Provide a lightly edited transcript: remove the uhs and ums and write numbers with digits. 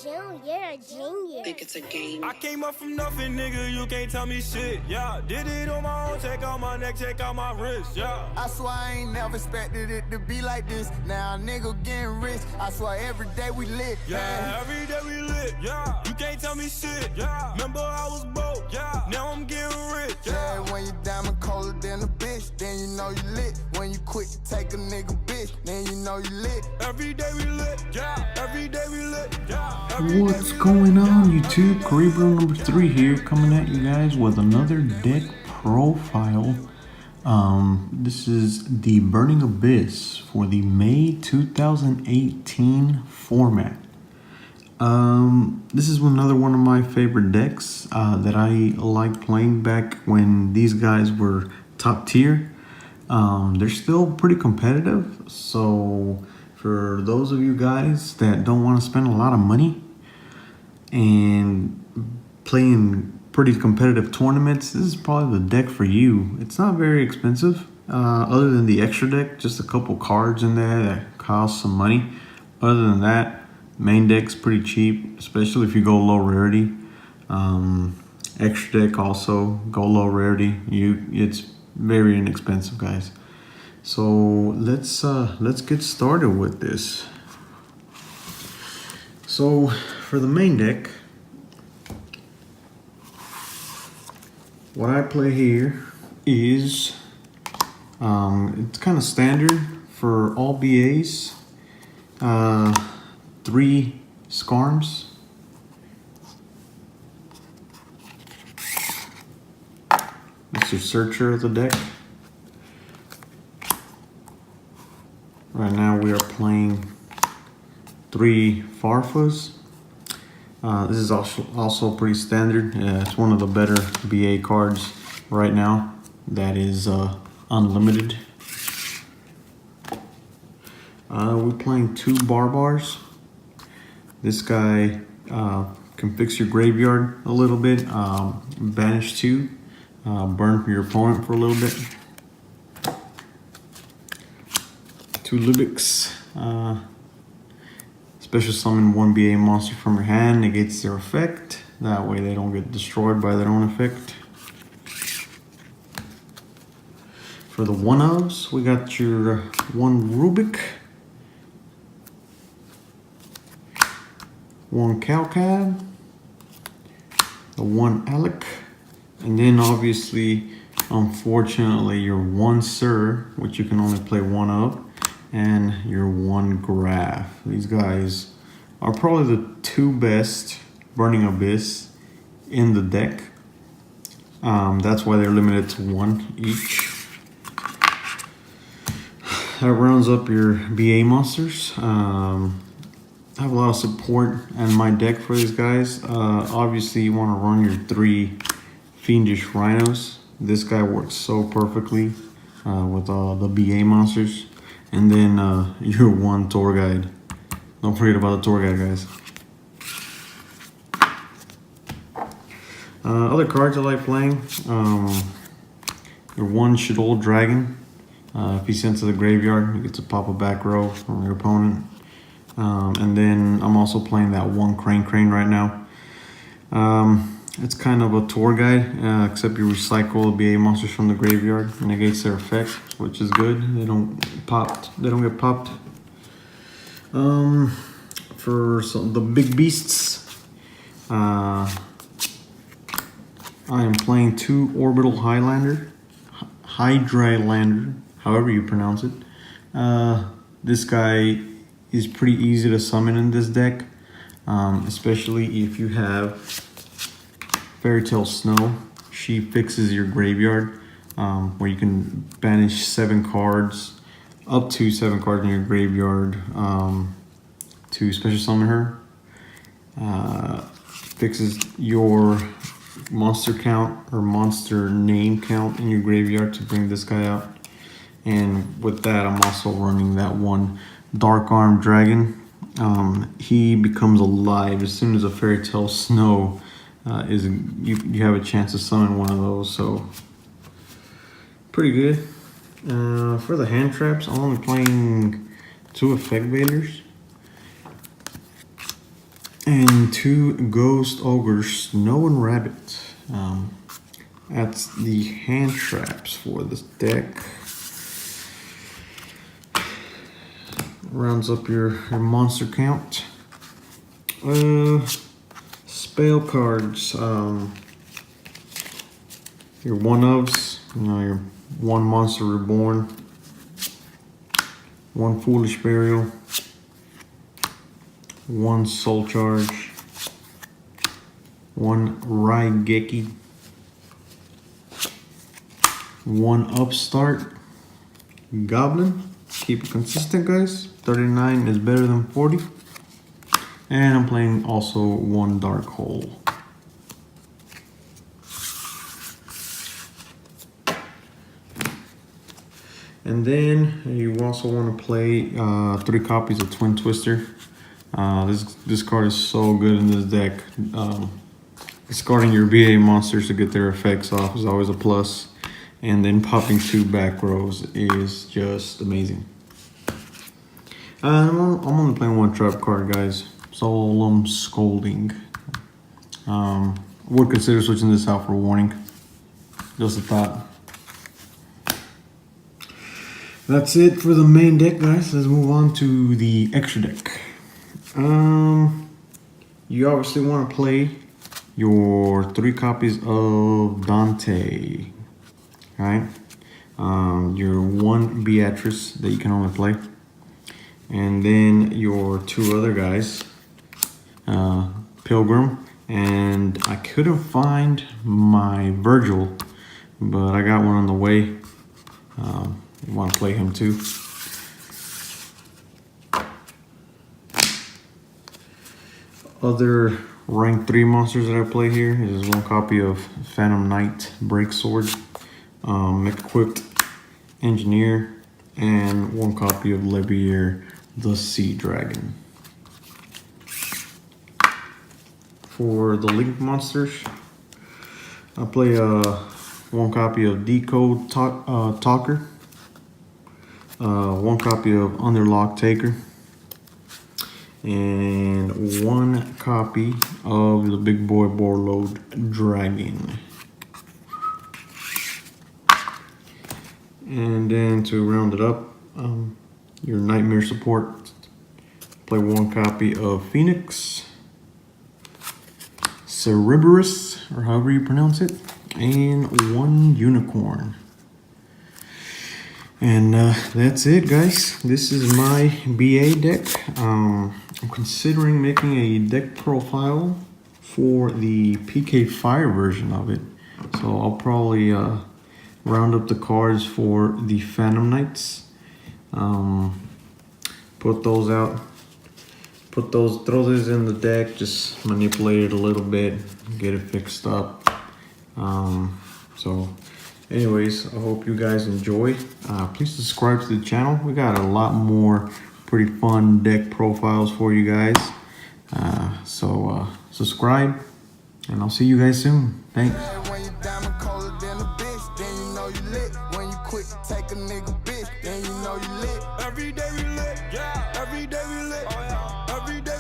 June, you're a genius. Think it's a game. I came up from nothing, nigga, you can't tell me shit, yeah. Did it on my own, check out my neck, check out my wrist, yeah. I swear I ain't never expected it to be like this. Now a nigga getting rich, I swear every day we lit. Yeah, every day we lit, yeah. You can't tell me shit, yeah. Remember I was broke, yeah. Now I'm getting rich, yeah. When you diamond colder than a bitch, then you know you lit. When you quick to take a nigga bitch, then you know you lit. Every day we lit, yeah. Every day we lit, yeah. What's going on, YouTube? Cerebro number 3 here, coming at you guys with another deck profile. This is the Burning Abyss for the May 2018 format. This is another one of my favorite decks that I liked playing back when these guys were top tier. They're still pretty competitive, so for those of you guys that don't want to spend a lot of money and playing pretty competitive tournaments, this is probably the deck for you. It's not very expensive, other than the extra deck, just a couple cards in there that cost some money. Other than that, main deck's pretty cheap, especially if you go low rarity. Extra deck also go low rarity. It's very inexpensive, guys. So let's get started with this. So for the main deck, what I play here is it's kind of standard for all BAs. 3 Skarms. That's your searcher of the deck. Right now we are playing 3 Farfas. This is also pretty standard. It's one of the better BA cards right now. That is unlimited. We're playing 2 Barbars. This guy can fix your graveyard a little bit. Banish 2. Burn your opponent for a little bit. 2 Lubics. Special summon 1 BA monster from your hand, negates their effect. That way they don't get destroyed by their own effect. For the 1-ofs, we got your 1 Rubik, 1 Calcab, the 1 Alec, and then obviously, unfortunately, your 1 Sir, which you can only play 1 of, and your 1 Graph. These guys are probably the 2 best Burning Abyss in the deck. That's why they're limited to 1 each. That rounds up your BA monsters. I have a lot of support in my deck for these guys. Obviously, you want to run your 3 Fiendish Rhinos. This guy works so perfectly with the BA monsters. And then your 1 Tour Guide. Don't forget about the Tour Guide, guys. Other cards I like playing. Your 1 Shaddoll Dragon. If he's sent to the graveyard, you get to pop a back row from your opponent. And then I'm also playing that 1 Crane right now. It's kind of a tour guide, except you recycle BA monsters from the graveyard, negates their effect, which is good. They don't get popped. For the big beasts, I am playing 2 Orbital Hydralander, however you pronounce it. This guy is pretty easy to summon in this deck, especially if you have Fairy Tale Snow. She fixes your graveyard, where you can banish 7 cards, up to 7 cards in your graveyard, to special summon her. Fixes your monster count or monster name count in your graveyard to bring this guy out. And with that, I'm also running that 1 Dark Arm Dragon. He becomes alive as soon as a Fairy Tale Snow you have a chance to summon 1 of those, so pretty good. For the hand traps, I'm only playing 2 Effect Vaders. And 2 Ghost Ogre Snow and Rabbit. That's the hand traps for this deck. Rounds up your monster count. Spell cards. Your one-ofs. Your 1 Monster Reborn. 1 Foolish Burial. 1 Soul Charge. 1 Raigeki. 1 Upstart Goblin. Keep it consistent, guys. 39 is better than 40. And I'm playing also 1 Dark Hole. And then you also want to play 3 copies of Twin Twister. This card is so good in this deck. Discarding your BA monsters to get their effects off is always a plus. And then popping 2 back rows is just amazing. I'm only playing 1 trap card, guys. Solemn Scolding. Would consider switching this out for Warning. Just a thought. That's it for the main deck, guys. Let's move on to the extra deck. You obviously want to play your 3 copies of Dante. Alright? Your 1 Beatrice that you can only play. And then your 2 other guys. Pilgrim. And I couldn't find my Virgil, but I got one on the way. You want to play him too. Other rank 3 monsters that I play here is 1 copy of Phantom Knight Breaksword, Equipped Engineer, and 1 copy of Levier the Sea Dragon. For the Link monsters, I play 1 copy of Decode Talker, 1 copy of Underlock Taker, and 1 copy of the Big Boy Borload Dragon. And then to round it up, your Nightmare support, play 1 copy of Phoenix, Cerberus, or however you pronounce it, and 1 Unicorn. And that's it, guys. This is my BA deck. I'm considering making a deck profile for the PK Fire version of it. So I'll probably round up the cards for the Phantom Knights. Put those out. Throw this in the deck, just manipulate it a little bit, get it fixed up. So anyways, I hope you guys enjoy. Please subscribe to the channel. We got a lot more pretty fun deck profiles for you guys. So subscribe, and I'll see you guys soon. Thanks. When you diamond colder than a bitch, then you know you lit. When you quit to take a nigga bitch, then you know you lit. Every day we lit, yeah. Every day we lit, oh yeah. Every day